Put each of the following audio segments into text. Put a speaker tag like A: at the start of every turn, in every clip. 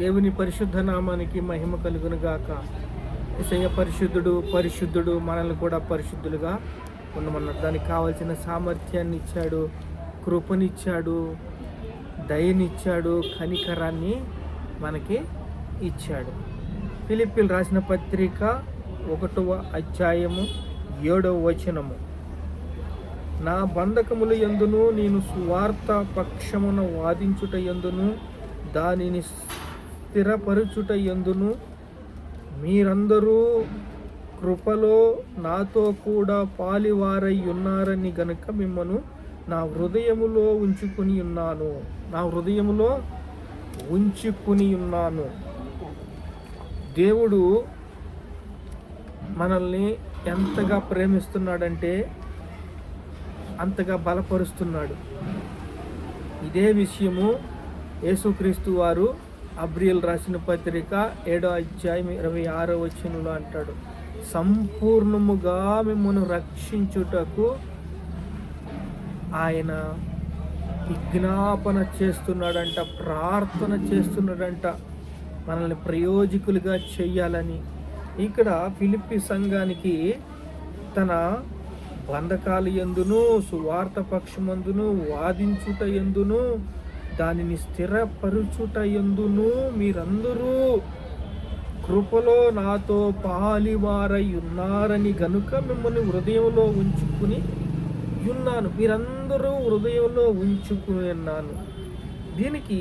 A: దేవుని పరిశుద్ధ నామానికి మహిమ కలుగును గాక. యేసయ్య పరిశుద్ధుడు, పరిశుద్ధుడు. మనల్ని కూడా పరిశుద్ధులుగా ఉండమన్నాడు. దానికి కావాల్సిన సామర్థ్యాన్ని ఇచ్చాడు, కృపనిచ్చాడు, దయనిచ్చాడు, కనికరాన్ని మనకి ఇచ్చాడు. ఫిలిప్పీలు రాసిన పత్రిక 1వ అధ్యాయము 7వ వచనము. నా బంధకముల యందును నేను సువార్త పక్షమున వాదించుట యందును దానిని స్థిరపరచుట యందును మీరందరూ కృపలో నాతో కూడా పాలివారై ఉన్నారని గనుక మిమ్మను నా హృదయములో ఉంచుకుని ఉన్నాను. దేవుడు మనల్ని ఎంతగా ప్రేమిస్తున్నాడంటే అంతగా బలపరుస్తున్నాడు. ఇదే విషయము యేసుక్రీస్తు వారు అబ్రియల్ రాసిన పత్రిక 7వ అధ్యాయం 26వ వచనంలో అంటాడు, సంపూర్ణముగా మిమ్మల్ని రక్షించుటకు ఆయన విజ్ఞాపన చేస్తున్నాడంట, ప్రార్థన చేస్తున్నాడంట, మనల్ని ప్రయోజకులుగా చెయ్యాలని. ఇక్కడ ఫిలిప్పీ సంఘానికి తన బంధకాల యందును సువార్త పక్షమందును వాదించుట యందును దానిని స్థిరపరుచుట యందును మీరందరూ కృపలో నాతో పాలివారై ఉన్నారని గనుక మిమ్మల్ని హృదయంలో ఉంచుకుని ఉన్నాను. మీరందరూ హృదయంలో ఉంచుకుని ఉన్నాను. దీనికి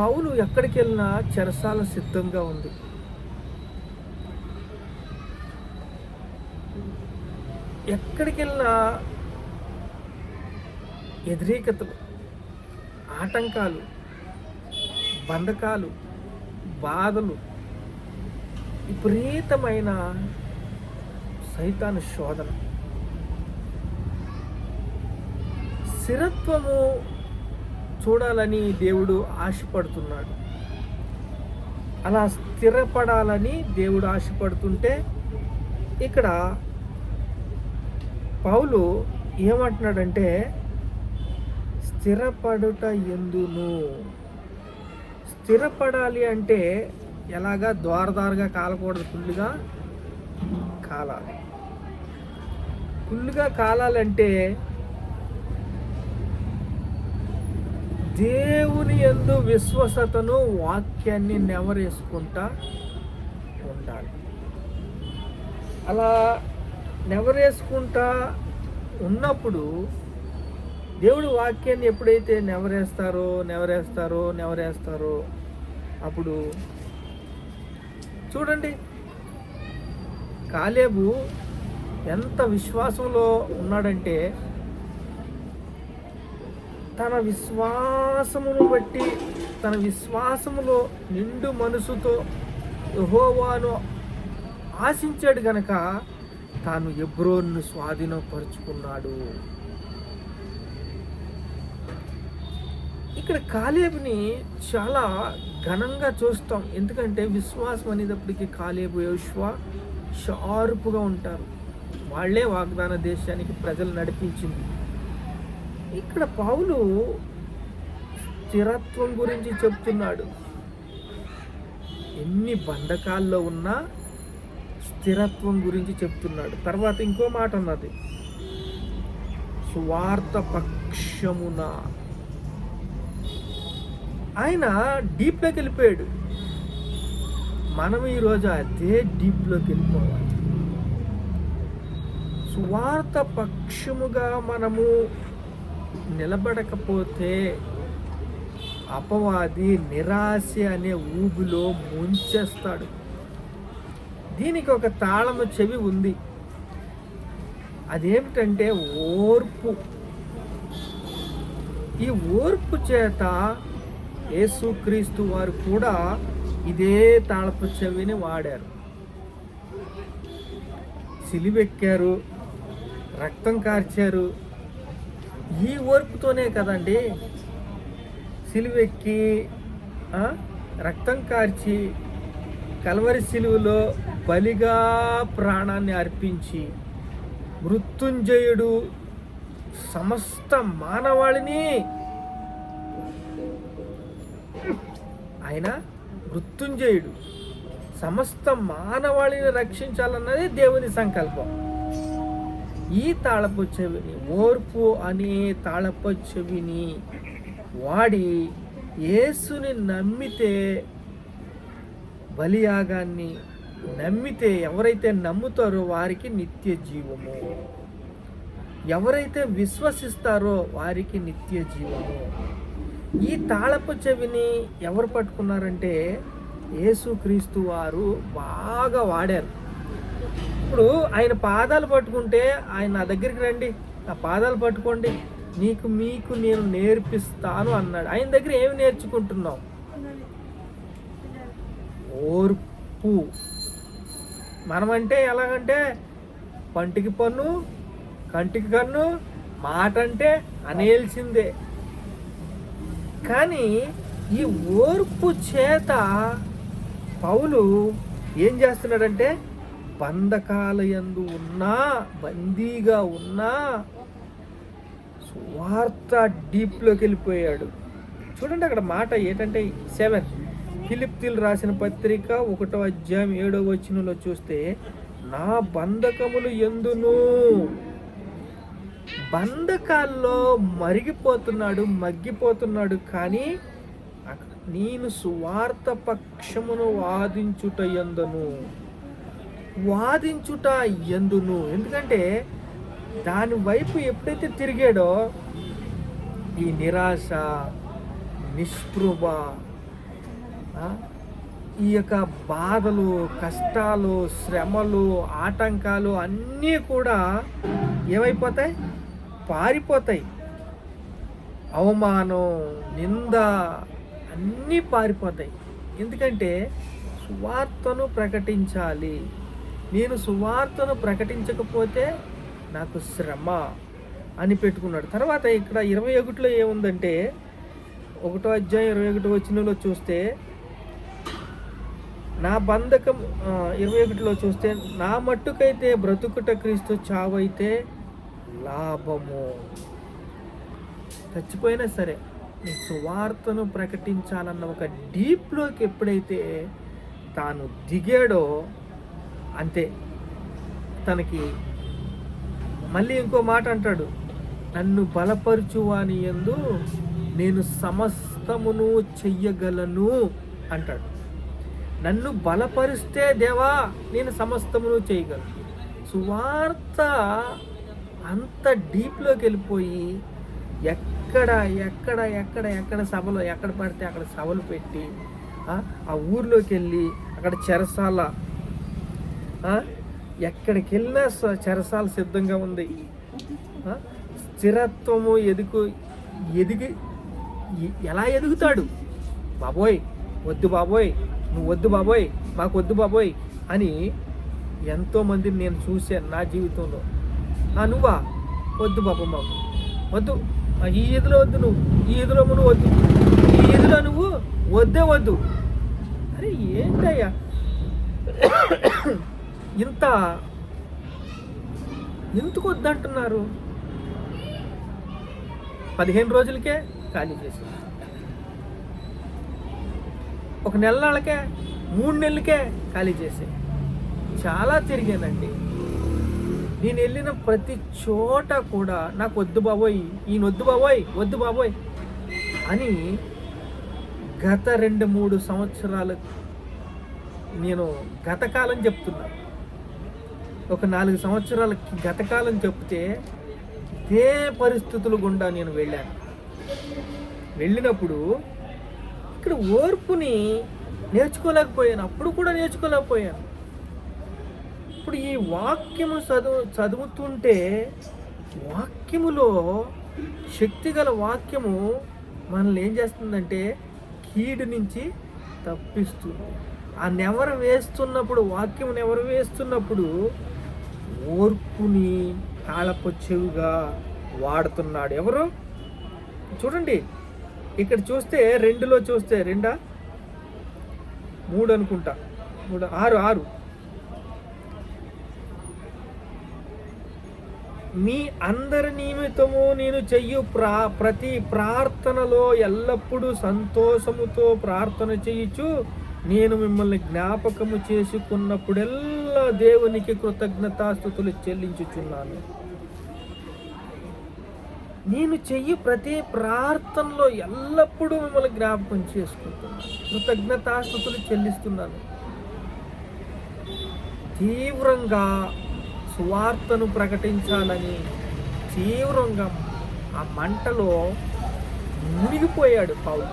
A: పౌలు ఎక్కడికి వెళ్ళినా చెరసాల సిద్ధంగా ఉంది. ఎక్కడికి వెళ్ళినా వ్యతిరేకతలు, ఆటంకాలు, బంధకాలు, బాధలు, విపరీతమైన సైతాను శోధన. స్థిరత్వము చూడాలని దేవుడు ఆశపడుతున్నాడు. అలా స్థిరపడాలని దేవుడు ఆశపడుతుంటే ఇక్కడ పౌలు ఏమంటున్నాడంటే స్థిరపడుట యందును. స్థిరపడాలి అంటే ఎలాగా ద్వారదారుగా కాలకూడదు, ఫుల్లుగా కాలాలి. ఫుల్లుగా కాలాలంటే దేవుని యందు విశ్వసతను, వాక్యాన్ని నెవరేసుకుంటా ఉండాలి. అలా నెవరేసుకుంటా ఉన్నప్పుడు దేవుడు వాక్యాన్ని ఎప్పుడైతే నెవరేస్తారో అప్పుడు చూడండి, కాలేబు ఎంత విశ్వాసంలో ఉన్నాడంటే తన విశ్వాసమును బట్టి, తన విశ్వాసములో నిండు మనసుతో యెహోవాను ఆశించాడు గనక తాను హెబ్రోనును స్వాధీనపరుచుకున్నాడు. ఇక్కడ కాలేబుని చాలా ఘనంగా చూస్తాం. ఎందుకంటే విశ్వాసం అనేటప్పటికీ కాలేబు, యోషువ షార్పుగా ఉంటారు. వాళ్లే వాగ్దాన దేశానికి ప్రజలు నడిపించింది. ఇక్కడ పౌలు స్థిరత్వం గురించి చెప్తున్నాడు. ఎన్ని బంధకాల్లో ఉన్నా స్థిరత్వం గురించి చెప్తున్నాడు. తర్వాత ఇంకో మాట ఉన్నది, సువార్త పక్షమున. ఆయన డీప్లోకి వెళ్ళిపోయాడు. మనం ఈరోజు అదే డీప్లోకి వెళ్ళిపోవాలి. సువార్త పక్షముగా మనము నిలబడకపోతే అపవాది నిరాశ అనే ఊబిలో ముంచేస్తాడు. దీనికి ఒక తాళము చెవి ఉంది. అదేమిటంటే ఓర్పు. ఈ ఓర్పు చేత యేసుక్రీస్తు వారు కూడా ఇదే తాళపు చెవిని వాడారు. సిలువెక్కారు, రక్తం కార్చారు. ఈ ఓర్పుతోనే కదండి సిలువెక్కి రక్తం కార్చి కల్వరి సిలువలో బలిగా ప్రాణాన్ని అర్పించి మృత్యుంజయుడు సమస్త మానవాళిని ఆయన మృత్యుంజయుడు. సమస్త మానవాళిని రక్షించాలన్నది దేవుని సంకల్పం. ఈ తాళపు చెవిని, ఓర్పు అనే తాళపు చెవిని వాడి యేసుని నమ్మితే, బలియాగాన్ని నమ్మితే, ఎవరైతే నమ్ముతారో వారికి నిత్య జీవము, ఎవరైతే విశ్వసిస్తారో వారికి నిత్య జీవము. ఈ తాళపు చెవిని ఎవరు పట్టుకున్నారంటే యేసుక్రీస్తు వారు బాగా వాడారు. ఇప్పుడు ఆయన పాదాలు పట్టుకుంటే, ఆయన నా దగ్గరికి రండి, నా పాదాలు పట్టుకోండి, మీకు నేను నేర్పిస్తాను అన్నాడు. ఆయన దగ్గర ఏమి నేర్చుకుంటున్నావు? ఓర్పు. మనమంటే ఎలాగంటే పంటికి పన్ను, కంటికి కన్ను, మాట అంటే అనేల్సిందే. కానీ ఈ ఓర్పు చేత పౌలు ఏం చేస్తున్నాడంటే బంధకాల యందు ఉన్నా, బందీగా ఉన్నా సువార్త డీప్లోకి వెళ్ళిపోయాడు. చూడండి అక్కడ మాట ఏంటంటే 7 ఫిలిప్పీయులు రాసిన పత్రిక 1వ అధ్యాయం 7వ వచనంలో చూస్తే, నా బంధకములు ఎందును, బంధకాల్లో మగ్గిపోతున్నాడు. కానీ నేను సువార్త పక్షమును వాదించుట ఎందును. ఎందుకంటే దాని వైపు ఎప్పుడైతే తిరిగాడో ఈ నిరాశ, నిస్పృహ, ఈ యొక్క బాధలు, కష్టాలు, శ్రమలు, ఆటంకాలు అన్నీ కూడా ఏమైపోతాయి? పారిపోతాయి. అవమానం, నింద అన్నీ పారిపోతాయి. ఎందుకంటే సువార్తను ప్రకటించాలి. నేను సువార్తను ప్రకటించకపోతే నాకు శ్రమ అని పెట్టుకున్నాడు. తర్వాత ఇక్కడ 21లో ఏముందంటే 1వ అధ్యాయం 21వ వచనంలో చూస్తే, నా బంధకం 21లో చూస్తే, నా మట్టుకైతే బ్రతుకుట క్రీస్తు, చావైతే లాభము. చచ్చిపోయినా సరే నీ సువార్తను ప్రకటించాలన్న ఒక డీప్లోకి ఎప్పుడైతే తాను దిగాడో అంతే. తనకి మళ్ళీ ఇంకో మాట అంటాడు, నన్ను బలపరచువాని యందు నేను సమస్తమును చెయ్యగలను అంటాడు. నన్ను బలపరిస్తే దేవా నేను సమస్తమును చేయగలను. సువార్త అంత డీప్లోకి వెళ్ళిపోయి ఎక్కడ సభలో ఎక్కడ పడితే అక్కడ సభలు పెట్టి, ఆ ఊర్లోకి వెళ్ళి అక్కడ చెరసాల, ఎక్కడికి వెళ్ళినా చెరసాల సిద్ధంగా ఉంది. స్థిరత్వము ఎదిగి ఎలా ఎదుగుతాడు? బాబోయ్ వద్దు బాబోయ్, నువ్వు వద్దు బాబోయ్, మాకు వద్దు బాబోయ్ అని ఎంతోమందిని నేను చూశాను నా జీవితంలో. నువ్వా? వద్దు బాబు, మాకు వద్దు, ఈ ఈదులో వద్దు, నువ్వు ఈ ఈదులో నువ్వు వద్దు, ఈ ఈదులో నువ్వు వద్దే వద్దు. అరే ఏంటయ్యా ఎందుకు వద్దంటున్నారు? 15 రోజులకే ఖాళీ చేసి, ఒక నెలకే 3 నెలలకే ఖాళీ చేసి చాలా తిరిగానండి. నేను వెళ్ళిన ప్రతి చోట కూడా నాకు వద్దు బాబోయ్, ఈయన వద్దు బాబోయ్ అని గత 2-3 సంవత్సరాలు నేను గతకాలం చెప్తున్నా. ఒక 4 సంవత్సరాలకి గతకాలం చెప్తే ఇదే పరిస్థితులు గుండా నేను వెళ్ళినప్పుడు ఇక్కడ ఓర్పుని నేర్చుకోలేకపోయాను. అప్పుడు కూడా నేర్చుకోలేకపోయాను. ఇప్పుడు ఈ వాక్యము చదువుతుంటే వాక్యములో శక్తిగల వాక్యము మనల్ని ఏం చేస్తుందంటే కీడు నుంచి తప్పిస్తుంది. ఆ నెవరు వేస్తున్నప్పుడు, వాక్యం నెవరు వేస్తున్నప్పుడు ఓర్పుని తాళపు చెవిగా వాడుతున్నాడు. ఎవరు? చూడండి ఇక్కడ చూస్తే 2లో చూస్తే 3 అనుకుంటా, 6 మీ అందరి నిమిత్తము నేను చెయ్యు ప్రతి ప్రార్థనలో ఎల్లప్పుడూ సంతోషముతో ప్రార్థన చేయుచు నేను మిమ్మల్ని జ్ఞాపకము చేసుకున్నప్పుడెల్లా దేవునికి కృతజ్ఞతాస్తుతులు చెల్లించుచున్నాను. నేను చెయ్యి ప్రతి ప్రార్థనలో ఎల్లప్పుడూ మిమ్మల్ని జ్ఞాపకం చేసుకుంటున్నాను, కృతజ్ఞతాస్తుతులు చెల్లిస్తున్నాను. తీవ్రంగా సువార్తను ప్రకటించాలని తీవ్రంగా ఆ మంటలో మునిగిపోయాడు పౌలు.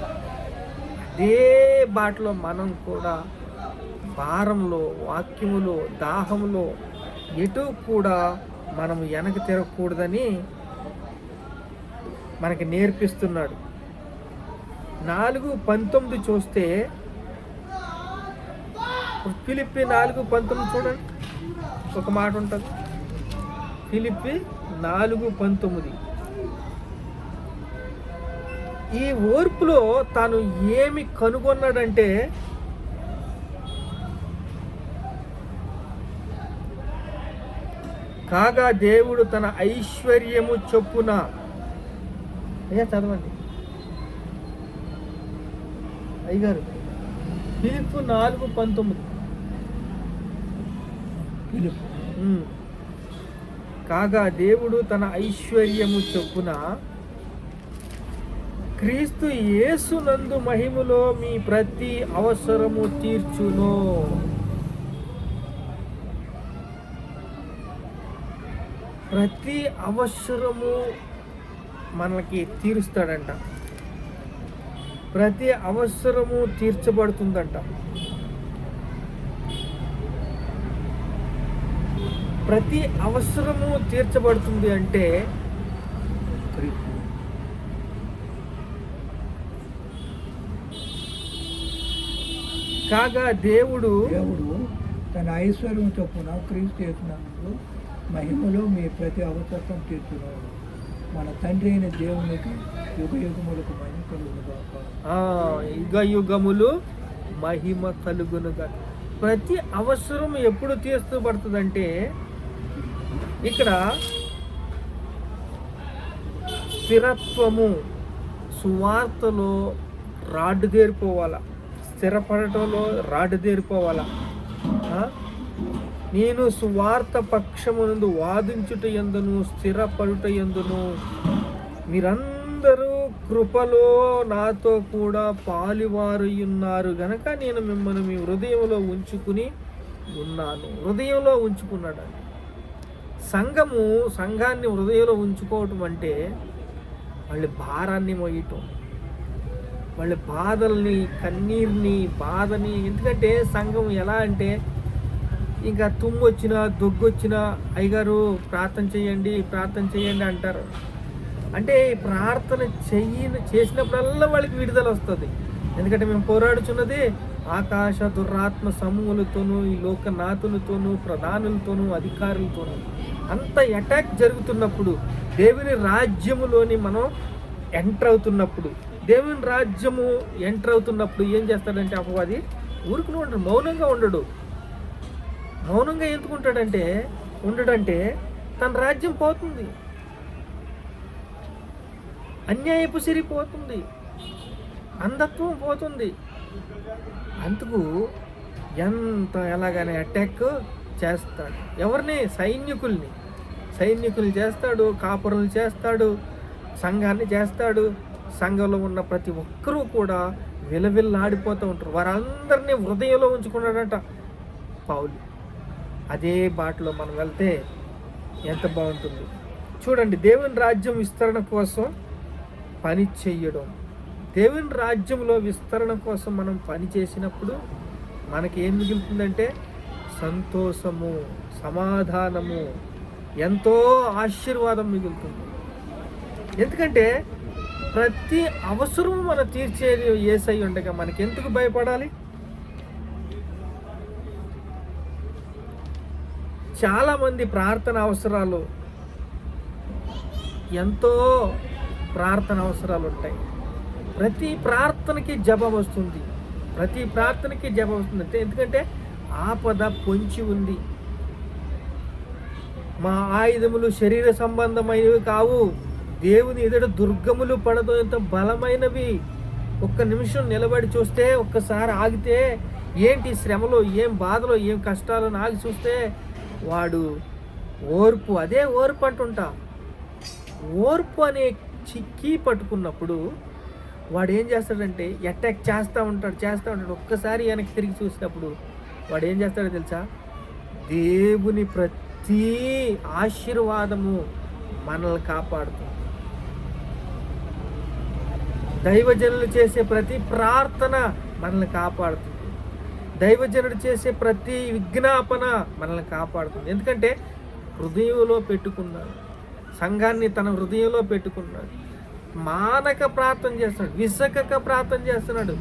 A: అదే బాటలో మనం కూడా భారంలో, వాక్యములో, దాహంలో ఎటు కూడా మనం వెనక తిరగకూడదని మనకి నేర్పిస్తున్నాడు. 4:19 చూస్తే, ఫిలిప్పీ 4:19 చూడండి, ఒక మాట ఉంటుంది. ఫిలిప్పీ 4:19. ఈ ఓర్పులో తాను ఏమి కనుగొన్నాడంటే, కాగా దేవుడు తన ఐశ్వర్యము చొప్పున, చదవండి అయ్యగారు, ఫిలిప్పు 4:19. కాగా దేవుడు తన ఐశ్వర్యము చొప్పున క్రీస్తు యేసునందు మహిమలో మీ ప్రతి అవసరము తీర్చును. ప్రతి అవసరము మనకి తీరుస్తాడంట, ప్రతి అవసరము తీర్చబడుతుందంట. ప్రతి అవసరము తీర్చబడుతుంది అంటే కాగా దేవుడు
B: తన ఐశ్వర్యం చొప్పున క్రీస్తు యేసునందు మహిమలో మీ ప్రతి అవసరం తీర్చున్నాడు. మన తండ్రి అయిన దేవునికి యుగ యుగములకు మహిమ కలుగునుగాక.
A: యుగ యుగములు మహిమ కలుగునుగా. ప్రతి అవసరం ఎప్పుడు తీర్చబడుతుందంటే, ఇక్కడ స్థిరత్వము, సువార్తలో రాడ్డు దేరిపోవాలా, స్థిరపడటంలో రాడ్డు దేరిపోవాలా. నేను సువార్త పక్షమునందు వాదించుట యందును స్థిరపడుట యందును మీరందరూ కృపలో నాతో కూడా పాలువారు ఉన్నారు గనక నేను మిమ్మల్ని మీ హృదయంలో ఉంచుకుని ఉన్నాను. హృదయంలో ఉంచుకున్నాడండి. సంఘాన్ని హృదయంలో ఉంచుకోవటం అంటే వాళ్ళ భారాన్ని మోయటం, వాళ్ళ బాధల్ని, కన్నీరుని, బాధని. ఎందుకంటే సంఘం ఎలా అంటే, ఇంకా తుమ్ము వచ్చినా దొగ్గొచ్చినా అయ్యగారు ప్రార్థన చేయండి అంటారు. అంటే ప్రార్థన చేసినప్పుడల్లా వాళ్ళకి విడుదల వస్తుంది. ఎందుకంటే మేము పోరాడుచున్నది ఆకాశ దురాత్మ సమూహలతోనూ, ఈ లోకనాథులతోనూ, ప్రధానులతోనూ, అధికారులతోనూ. అంత అటాక్ జరుగుతున్నప్పుడు, దేవుని రాజ్యములోని మనం ఎంటర్ అవుతున్నప్పుడు, దేవుని రాజ్యము ఎంటర్ అవుతున్నప్పుడు ఏం చేస్తాడంటే అపవాది ఊరుకుని ఉండడు, మౌనంగా ఉండడు. మౌనంగా ఎందుకుంటాడంటే ఉండడంటే తన రాజ్యం పోతుంది, అన్యాయపు సిరి పోతుంది, అంధత్వం పోతుంది. అందుకు ఎలాగైనా అటాక్ చేస్తాడు. ఎవరిని? సైనికుల్ని చేస్తాడు, కాపురులు చేస్తాడు, సంఘాన్ని చేస్తాడు. సంఘంలో ఉన్న ప్రతి ఒక్కరూ కూడా విలవిల్లాడిపోతూ ఉంటారు. వారందరినీ హృదయంలో ఉంచుకున్నాడంట పౌలు. అదే బాటలో మనం వెళ్తే ఎంత బాగుంటుంది చూడండి. దేవుని రాజ్యం విస్తరణ కోసం పని చెయ్యడం, దేవుని రాజ్యంలో విస్తరణ కోసం మనం పని చేసినప్పుడు మనకి ఏం మిగులుతుందంటే సంతోషము, సమాధానము, ఎంతో ఆశీర్వాదం మిగులుతుంది. ఎందుకంటే ప్రతి అవసరము మనం తీర్చేది యేసయ్య ఉండగా మనకెందుకు భయపడాలి? చాలామంది ప్రార్థన అవసరాలు, ఎంతో ప్రార్థన అవసరాలు ఉంటాయి. ప్రతి ప్రార్థనకి జవాబు వస్తుంది, అంటే ఎందుకంటే ఆపద పొంచి ఉంది. మా ఆయుధములు శరీర సంబంధమైనవి కావు, దేవుని ఎదుట దుర్గములు పడదోంత బలమైనవి. ఒక్క నిమిషం నిలబడి చూస్తే, ఒక్కసారి ఆగితే, ఏంటి శ్రమలో, ఏం బాధలో, ఏం కష్టాలను ఆగి చూస్తే వాడు ఓర్పు, అదే ఓర్పు అంటుంటా. ఓర్పు అనే చిక్కి పట్టుకున్నప్పుడు వాడు ఏం చేస్తాడంటే అటాక్ చేస్తూ ఉంటాడు. ఒక్కసారి వెనక్కి తిరిగి చూసినప్పుడు వాడు ఏం చేస్తాడో తెలుసా? దేవుని ప్రతి ఆశీర్వాదము మనల్ని కాపాడుతుంది. దైవజనులు చేసే ప్రతి ప్రార్థన మనల్ని కాపాడుతుంది. దైవజనుడు చేసే ప్రతి విజ్ఞాపన మనల్ని కాపాడుతుంది. ఎందుకంటే హృదయంలో పెట్టుకున్నాడు, సంఘాన్ని తన హృదయంలో పెట్టుకున్నాడు. మానక ప్రార్థన చేస్తున్నాడు, విసకక ప్రార్థన చేస్తున్నాడు.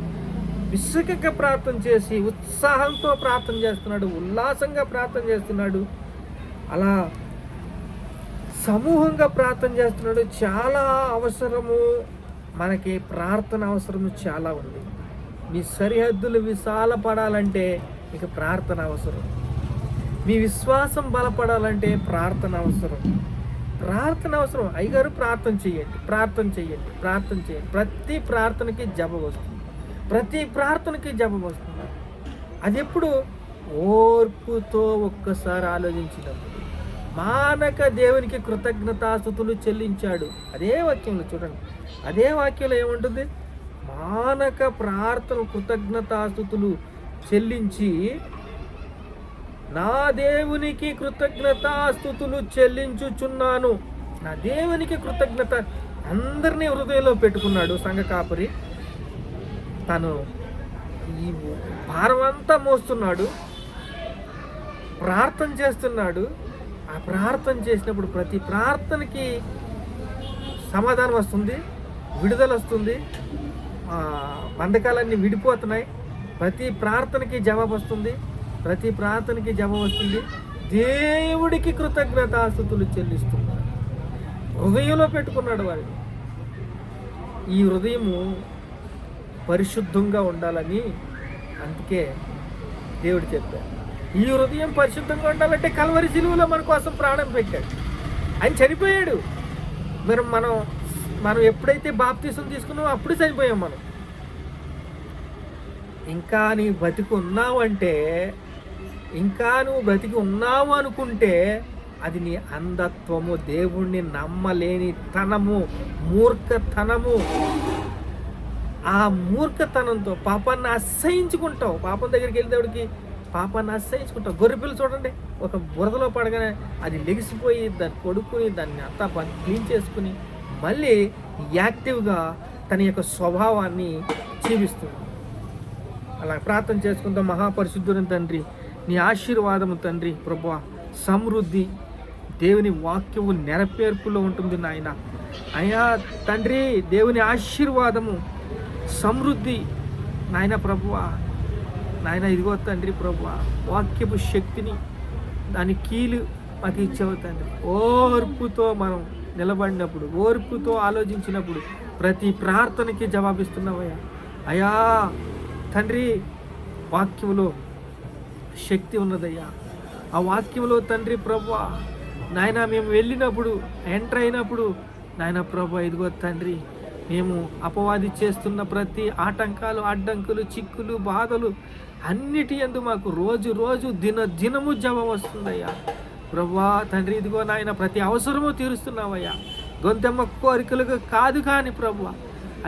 A: విసకక ప్రార్థన చేసి ఉత్సాహంతో ప్రార్థన చేస్తున్నాడు, ఉల్లాసంగా ప్రార్థన చేస్తున్నాడు, అలా సమూహంగా ప్రార్థన చేస్తున్నాడు. చాలా అవసరము, మనకి ప్రార్థన అవసరము చాలా ఉంది. మీ సరిహద్దులు విశాలపడాలంటే మీకు ప్రార్థన అవసరం. మీ విశ్వాసం బలపడాలంటే ప్రార్థన అవసరం. ప్రార్థన అవసరం. అయ్యగారు ప్రార్థన చేయండి. ప్రతి ప్రార్థనకి జవాబు వస్తుంది. అది ఎప్పుడు? ఓర్పుతో ఒక్కసారి ఆలోచించినప్పుడు. మానక దేవునికి కృతజ్ఞతాస్తుతులు చెల్లించాడు. అదే వాక్యంలో చూడండి, అదే వాక్యంలో ఏముంటుంది? మానక ప్రార్థన కృతజ్ఞతాస్తుతులు చెల్లించి, నా దేవునికి కృతజ్ఞతాస్తుతులు చెల్లించుచున్నాను. నా దేవునికి కృతజ్ఞత. అందరినీ హృదయంలో పెట్టుకున్నాడు సంఘ కాపరి. తను ఈ భారం అంతా మోస్తున్నాడు, ప్రార్థన చేస్తున్నాడు. ఆ ప్రార్థన చేసినప్పుడు ప్రతి ప్రార్థనకి సమాధానం వస్తుంది, విడుదల వస్తుంది, బంధకాలన్నీ విడిపోతున్నాయి. ప్రతి ప్రార్థనకి జవాబు వస్తుంది. దేవుడికి కృతజ్ఞతాస్తుతులు చెల్లిస్తున్నాడు. హృదయంలో పెట్టుకున్నాడు వాడిని. ఈ హృదయము పరిశుద్ధంగా ఉండాలని అందుకే దేవుడు చెప్పాడు. ఈ హృదయం పరిశుద్ధంగా ఉండాలంటే కల్వరి సిలువలో మన కోసం ప్రాణం పెట్టాడు. ఆయన చనిపోయాడు. మనం ఎప్పుడైతే బాప్తీసం తీసుకున్నామో అప్పుడు చనిపోయాం మనం. ఇంకా నువ్వు బ్రతికి ఉన్నావు అనుకుంటే అది నీ అంధత్వము, దేవుణ్ణి నమ్మలేని తనము, మూర్ఖతనము. ఆ మూర్ఖతనంతో పాపాన్ని అసహించుకుంటావు. పాపం దగ్గరికి వెళ్ళేవాడికి పాపాన్ని అసహించుకుంటావు. గొర్రెపిల్ల చూడండి, ఒక బురదలో పడగానే అది లెగిసిపోయి దాన్ని కొడుకుని దాన్ని అంతా క్లీన్ చేసుకుని మళ్ళీ యాక్టివ్గా తన యొక్క స్వభావాన్ని జీవిస్తుంది. అలా ప్రార్థన చేసుకుంటాం. మహాపరిశుద్ధుని తండ్రి, నీ ఆశీర్వాదము తండ్రి ప్రభువా, సమృద్ధి దేవుని వాక్యము నెరవేర్పులో ఉంటుంది నాయన. అయ్యా తండ్రి, దేవుని ఆశీర్వాదము సమృద్ధి నాయన ప్రభువా. నాయన ఇదిగో తండ్రి ప్రభువా, వాక్యపు శక్తిని దాని కీలు మాకు ఇచ్చావు తండ్రి. ఓర్పుతో మనం నిలబడినప్పుడు, ఓర్పుతో ఆలోచించినప్పుడు ప్రతి ప్రార్థనకి జవాబిస్తున్నావయ్యా. అయ్యా తండ్రి, వాక్యంలో శక్తి ఉన్నదయ్యా. ఆ వాక్యంలో తండ్రి ప్రభువా నాయన మేము వెళ్ళినప్పుడు, ఎంటర్ అయినప్పుడు నాయన ప్రభువా ఇదిగో తండ్రి, మేము అపవాది చేస్తున్న ప్రతి ఆటంకాలు, అడ్డంకులు, చిక్కులు, బాధలు అన్నిటి యందు మాకు రోజు దినము జవాబు వస్తుందయ్యా ప్రభువా తండ్రి. ఇదిగో నాయన ప్రతి అవసరము తీరుస్తున్నావయ్యా. గొంతెమ్మ కోరికలుగా కాదు కానీ ప్రభువా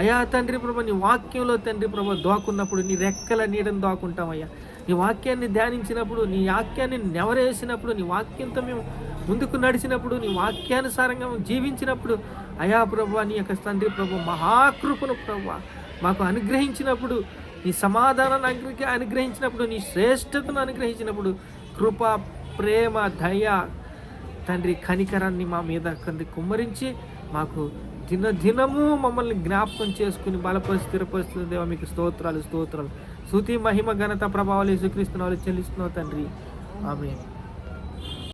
A: అయ్యా తండ్రి ప్రభు, నీ వాక్యంలో తండ్రి ప్రభు దోకున్నప్పుడు నీ రెక్కల నీడని దోకుంటామయ్యా. నీ వాక్యాన్ని ధ్యానించినప్పుడు, నీ వాక్యాన్ని నెవరేసినప్పుడు, నీ వాక్యంతో మేము ముందుకు నడిచినప్పుడు, నీ వాక్యానుసారంగా జీవించినప్పుడు అయా ప్రభు, నీ యొక్క తండ్రి ప్రభు మహాకృపను ప్రభు మాకు అనుగ్రహించినప్పుడు, నీ సమాధానాన్ని అనుగ్రహించినప్పుడు, నీ శ్రేష్టతను అనుగ్రహించినప్పుడు, కృప, ప్రేమ, దయ తండ్రి కనికరాన్ని మా మీద కుమ్మరించి మాకు దినము మమ్మల్ని జ్ఞాపకం చేసుకుని బలపరిచి స్థిరపరుస్తుంది దేవా. మీకు స్తోత్రాలు. స్తుతి, మహిమ, ఘనత, ప్రభావాలు యేసుక్రీస్తు నామములో చెల్లిస్తున్నావు తండ్రి. ఆమేన్.